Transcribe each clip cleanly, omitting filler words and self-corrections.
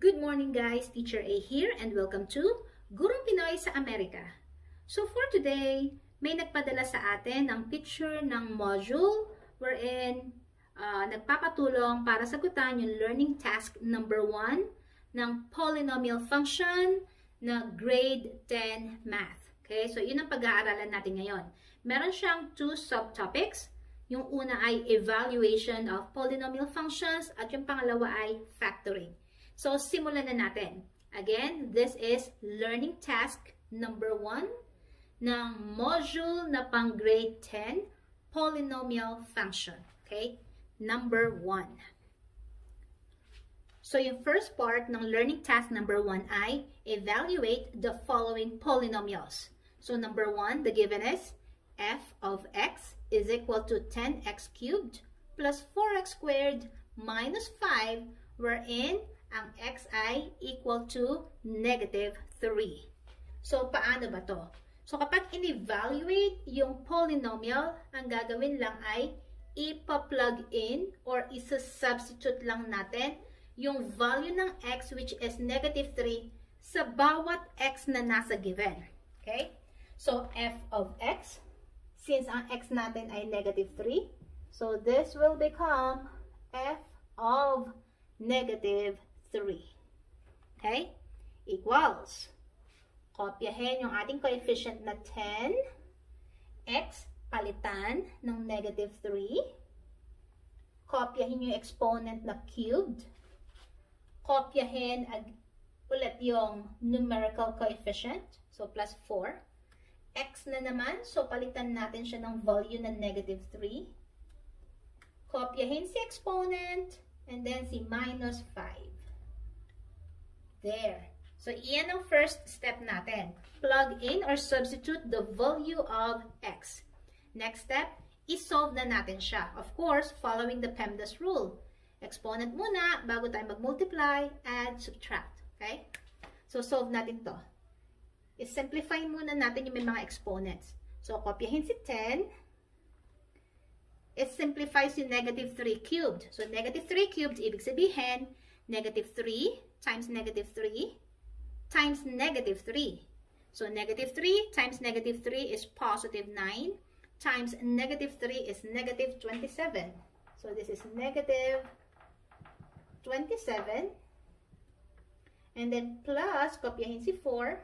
Good morning guys, Teacher A here and welcome to Gurong Pinoy sa Amerika. So for today, may nagpadala sa atin ng picture ng module wherein nagpapatulong para sagutan yung learning task number 1 ng polynomial function na grade 10 math. Okay, so yun ang pag-aaralan natin ngayon. Meron siyang 2 subtopics. Yung una ay evaluation of polynomial functions at yung pangalawa ay factoring. So, simulan na natin. Again, this is learning task number 1 ng module na pang grade 10, polynomial function. Okay? Number 1. So, yung first part ng learning task number 1 ay evaluate the following polynomials. So, number 1, the given is f of x is equal to 10x cubed plus 4x squared minus 5 wherein ang x ay equal to negative 3. So, paano ba to? So, kapag in-evaluate yung polynomial, ang gagawin lang ay ipa-plug in or isa-substitute lang natin yung value ng x which is negative 3 sa bawat x na nasa given. Okay? So, f of x, since ang x natin ay negative 3, so this will become f of negative 3. Okay? Equals. Kopyahin yung ating coefficient na 10. X, palitan ng negative 3. Kopyahin yung exponent na cubed. Kopyahin ulit yung numerical coefficient. So, plus 4. X na naman. So, palitan natin siya ng value na negative 3. Kopyahin si exponent. And then si minus 5. There. So, iyan ang first step natin. Plug in or substitute the value of x. Next step, isolve na natin siya. Of course, following the PEMDAS rule. Exponent muna, bago tayo mag-multiply, add, subtract. Okay? So, solve natin to. I-simplify muna natin yung may mga exponents. So, kopyahin si 10. It simplifies yung negative 3 cubed. So, negative 3 cubed, ibig sabihin, negative 3 times negative 3 times negative 3. So, negative 3 times negative 3 is positive 9 times negative 3 is negative 27. So, this is negative 27. And then, plus, kopyahin si 4.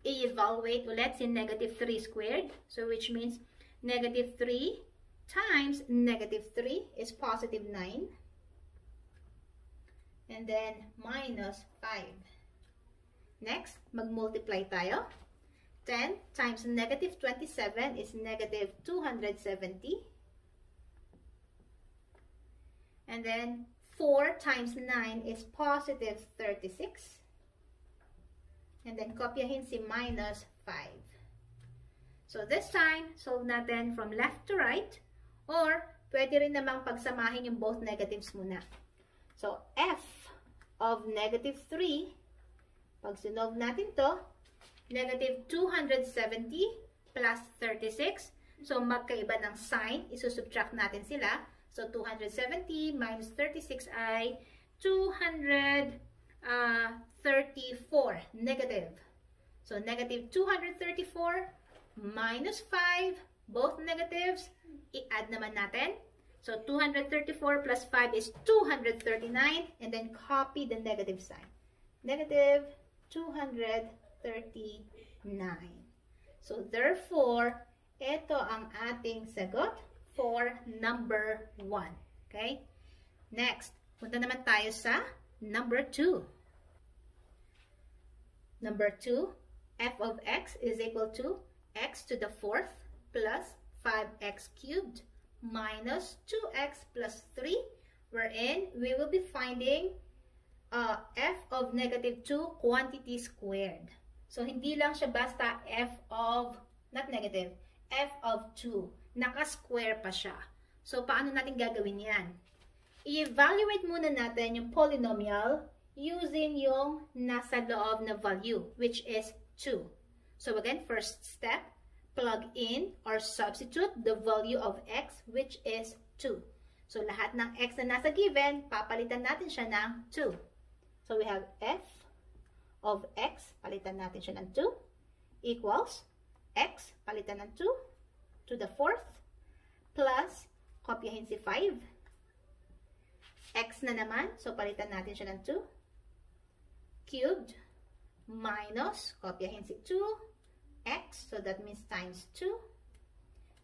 I-evaluate ulit si negative 3 squared. So, which means negative 3 times negative 3 is positive 9. And then, minus 5. Next, mag-multiply tayo. 10 times negative 27 is negative 270. And then, 4 times 9 is positive 36. And then, kopyahin si minus 5. So, this time, solve natin from left to right. Or, pwede rin namang pagsamahin yung both negatives muna. So, f of negative 3, pag sinolve natin to, negative 270 plus 36. So, magkaiba ng sign. Isusubtract natin sila. So, 270 minus 36 ay 234 negative. So, negative 234 minus 5, both negatives, i-add naman natin. So, 234 plus 5 is 239, and then copy the negative sign. Negative 239. So, therefore, ito ang ating sagot for number 1. Okay? Next, punta naman tayo sa number 2. Number 2, f of x is equal to x to the 4th plus 5x cubed minus 2x plus 3, wherein we will be finding f of negative 2 quantity squared. So, hindi lang siya basta f of, not negative, f of 2. Naka-square pa siya. So, paano natin gagawin yan? I-evaluate muna natin yung polynomial using yung nasa loob na value, which is 2. So, again, first step, plug in or substitute the value of x, which is 2. So, lahat ng x na nasa given, papalitan natin siya ng 2. So we have f of x, palitan natin siya ng 2, equals x, palitan ng 2, to the 4th, plus, kopyahin si 5, x na naman, so palitan natin siya ng 2, cubed, minus, kopyahin si 2, x, so that means times 2,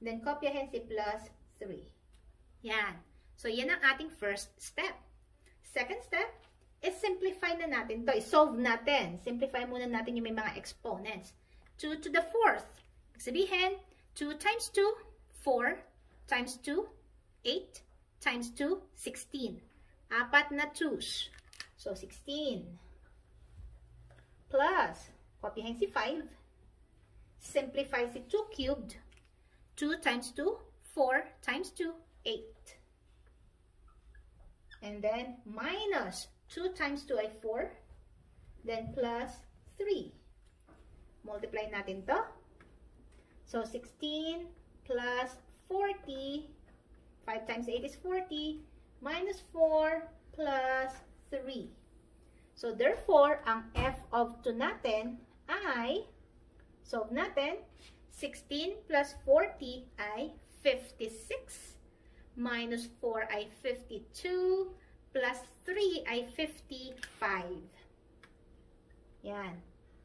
then kopyahin si plus 3. Yan. So, yan ang ating first step. Second step is simplify na natin to. I-solve natin. Simplify muna natin yung may mga exponents. 2 to the 4th. Sabihin, 2 times 2, 4 times 2, 8 times 2, 16. Apat na 2's. So, 16. Plus, kopyahin si 5. Simplify si 2 cubed. 2 times 2, 4 times 2, 8. And then, minus 2 times 2 ay 4. Then, plus 3. Multiply natin to. So, 16 plus 40. 5 times 8 is 40. Minus 4 plus 3. So, therefore, ang f of 2 natin ay, solve natin, 16 plus 40 ay 56. Minus 4 ay 52. Plus 3 ay 55. Yan.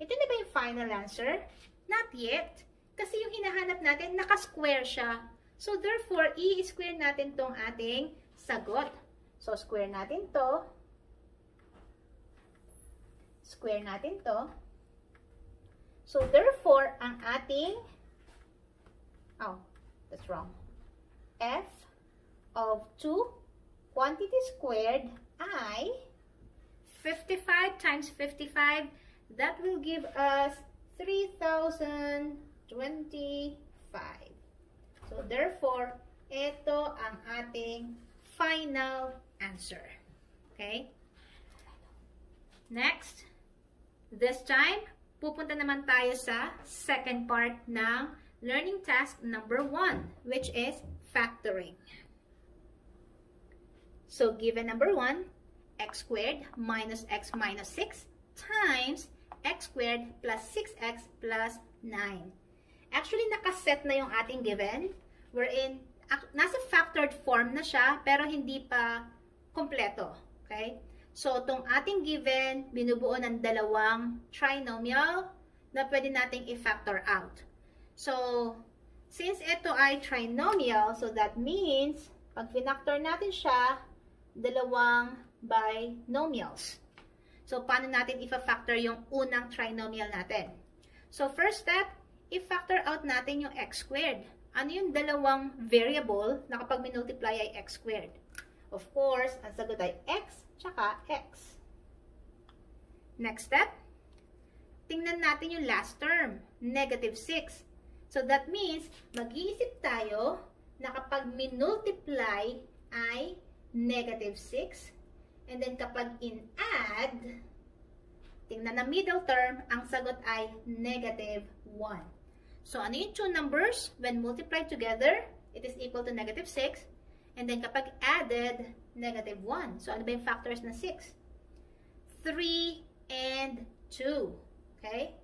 Ito na ba yung final answer? Not yet. Kasi yung hinahanap natin, naka-square siya. So, therefore, i-square natin tong ating sagot. So, square natin to. Square natin to. So, therefore, ang ating, oh, that's wrong. F of 2 quantity squared ay 55 times 55. That will give us 3,025. So, therefore, ito ang ating final answer. Okay? Next, this time, pupunta naman tayo sa second part ng learning task number 1, which is factoring. So, given number 1, x squared minus x minus 6 times x squared plus 6x plus 9. Actually, nakaset na yung ating given, wherein nasa factored form na siya, pero hindi pa kompleto. Okay? So, itong ating given, binubuo ng dalawang trinomial na pwede nating i-factor out. So, since ito ay trinomial, so that means, pag finactor natin siya, dalawang binomials. So, paano natin i-factor yung unang trinomial natin? So, first step, i-factor out natin yung x squared. Ano yung dalawang variable na kapag minultiply ay x squared? Of course, ang sagot ay x tsaka x. Next step, tingnan natin yung last term, negative 6. So, that means, mag-iisip tayo na kapag minultiply ay negative 6. And then, kapag in-add, tingnan na middle term, ang sagot ay negative 1. So, ano yung two numbers? When multiplied together, it is equal to negative 6. And then, kapag added, negative 1. So, ano ba yung factors na 6? 3 and 2. Okay?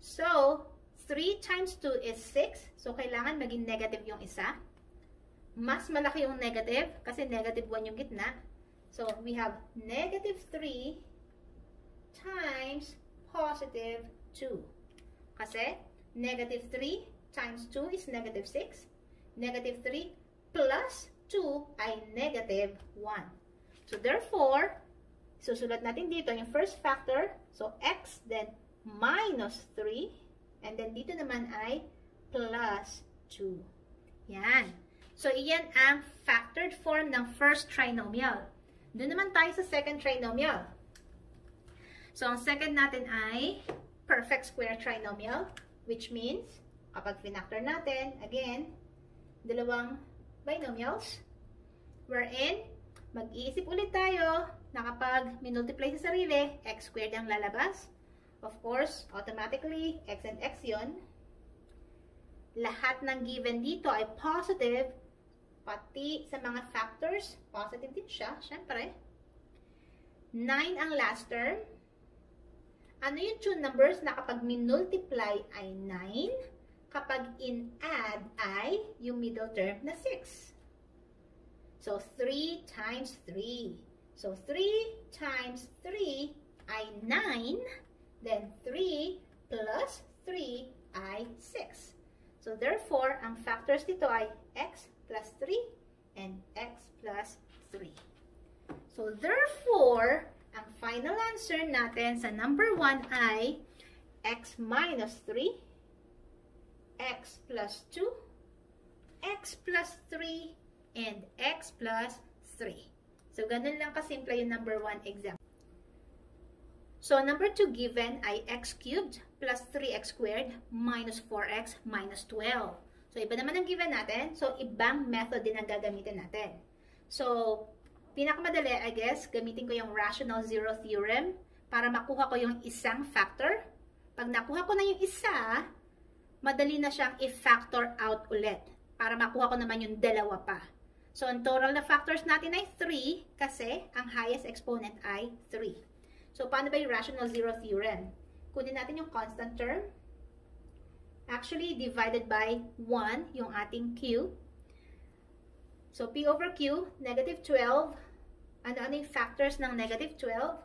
So, 3 times 2 is 6. So, kailangan maging negative yung isa. Mas malaki yung negative kasi negative 1 yung gitna. So, we have negative 3 times positive 2. Kasi, negative 3 times 2 is negative 6. Negative 3 plus 2 ay negative 1. So, therefore, susulat natin dito yung first factor. So, x, then minus 3. And then, dito naman ay plus 2. Yan. So, iyan ang factored form ng first trinomial. Doon naman tayo sa second trinomial. So, ang second natin ay perfect square trinomial, which means, kapag finactor natin, again, dalawang binomials, wherein, mag-iisip ulit tayo na kapag minultiply sa sarili, x squared ang lalabas. Of course, automatically, x and x yun. Lahat ng given dito ay positive, pati sa mga factors, positive din siya, syempre. 9 ang last term. Ano yung two numbers na kapag minultiply ay 9, kapag in-add ay yung middle term na 6. So, 3 times 3. So, 3 times 3 ay 9. Then, 3 plus 3 ay 6. So, therefore, ang factors dito ay x plus 3 and x plus 3. So, therefore, ang final answer natin sa number 1 ay x minus 3, x plus 2, x plus 3, and x plus 3. So, ganun lang kasimple yung number 1 example. So, number 2 given ay x cubed plus 3x squared minus 4x minus 12. So, iba naman ang given natin. So, ibang method din ang gagamitin natin. So, pinakamadali, I guess, gamitin ko yung rational zero theorem para makuha ko yung isang factor. Pag nakuha ko na yung isa, madali na siyang i-factor out ulit para makuha ko naman yung dalawa pa. So, ang total na factors natin ay 3 kasi ang highest exponent ay 3. So, paano ba yung rational zero theorem? Kunin natin yung constant term. Actually, divided by 1 yung ating q. So, P over Q, negative 12. Ano yung factors ng negative 12?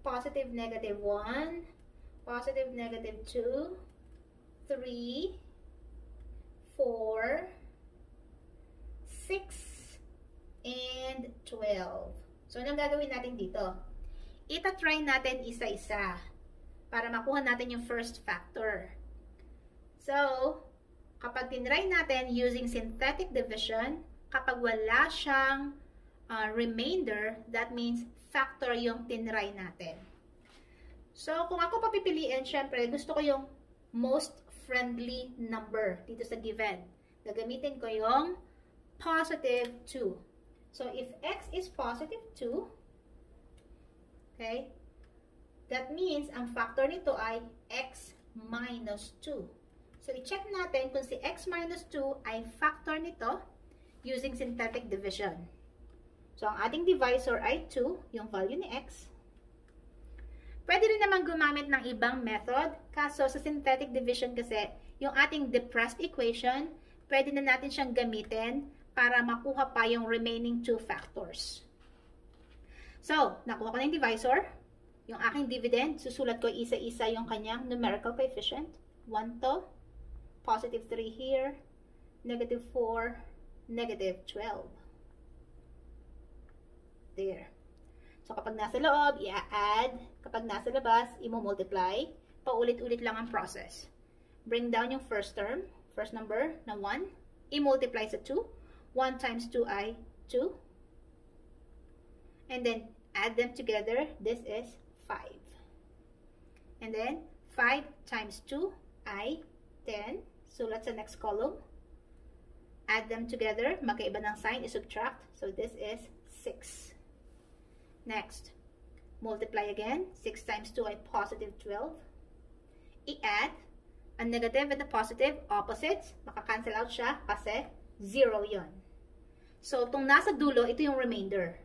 Positive negative 1, positive negative 2, 3, 4, 6, and 12. So, anong gagawin natin dito? Ita-try natin isa-isa para makuha natin yung first factor. So, kapag tinry natin using synthetic division, kapag wala siyang remainder, that means factor yung tinry natin. So, kung ako papipiliin, syempre, gusto ko yung most friendly number dito sa given. Gagamitin ko yung positive 2. So, if x is positive 2, okay, that means ang factor nito ay x minus 2. So, i-check natin kung si x minus 2 ay factor nito using synthetic division. So, ang ating divisor ay 2, yung value ni x. Pwede rin naman gumamit ng ibang method. Kaso, sa synthetic division kasi, yung ating depressed equation, pwede na natin siyang gamitin para makuha pa yung remaining 2 factors. So, nakuha ko na yung divisor. Yung aking dividend, susulat ko isa-isa yung kanyang numerical coefficient. 1 to, positive 3 here, negative 4, negative 12. There. So, kapag nasa loob, i-add. Kapag nasa labas, i-multiply. Paulit-ulit lang ang process. Bring down yung first term, first number na 1. I-multiply sa 2. 1 times 2 ay 2. And then, add them together. This is 5. And then, 5 times 2 ay 10. Sulat sa next column. Add them together. Magkaiba ng sign, i-subtract. So, this is 6. Next, multiply again. 6 times 2 ay positive 12. I-add. Ang negative and the positive, opposites. Maka-cancel out siya kasi 0 yon. So, itong nasa dulo, ito yung remainder.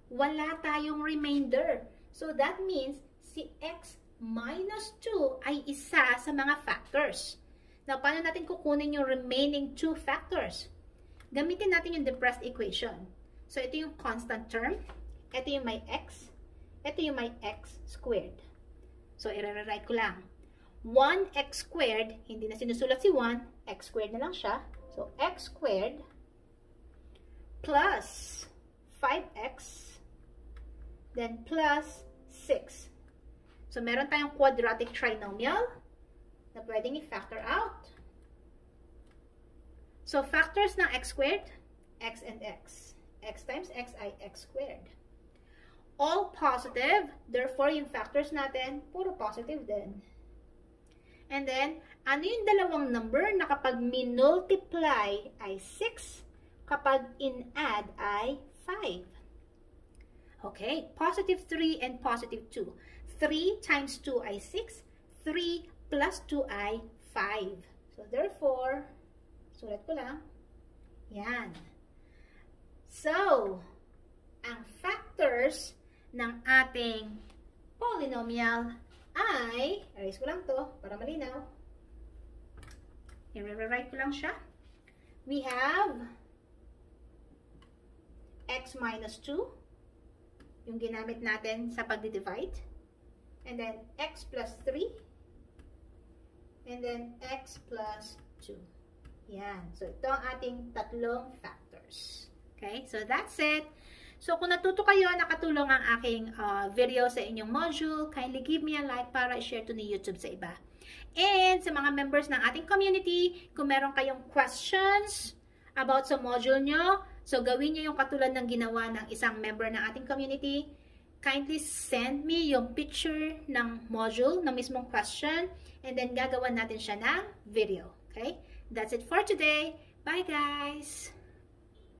Wala tayong remainder. So, that means si x minus 2 ay isa sa mga factors. Now, paano natin kukunin yung remaining 2 factors? Gamitin natin yung depressed equation. So, ito yung constant term. Ito yung may x. Ito yung may x squared. So, i-rewrite ko lang. 1x squared, hindi na sinusulat si 1, x squared na lang siya. So, x squared plus 5x then plus 6. So, meron tayong quadratic trinomial na pwedeng i-factor out. So, factors ng x squared, x and x. X times x ay x squared. All positive, therefore, yung factors natin, puro positive din. And then, ano yung dalawang number na kapag minultiply ay 6, kapag in-add ay 5? Okay, positive 3 and positive 2. 3 times 2 ay 6. 3 plus 2 ay 5. So, therefore, sulat ko lang. Yan. So, ang factors ng ating polynomial ay, erase ko lang to para malinaw. I-rewrite ko lang siya. We have x minus 2, yung ginamit natin sa pagdi-divide. And then x plus 3. And then x plus 2. Yan. So, ito ang ating tatlong factors. Okay? So, that's it. So, kung natuto kayo, nakatulong ang aking video sa inyong module, kindly give me a like para i-share to ni YouTube sa iba. And sa mga members ng ating community, kung meron kayong questions about sa module nyo, so gawin nyo yung katulad ng ginawa ng isang member ng ating community, kindly send me yung picture ng module, ng mismong question, and then gagawan natin siya ng video. Okay? That's it for today. Bye, guys!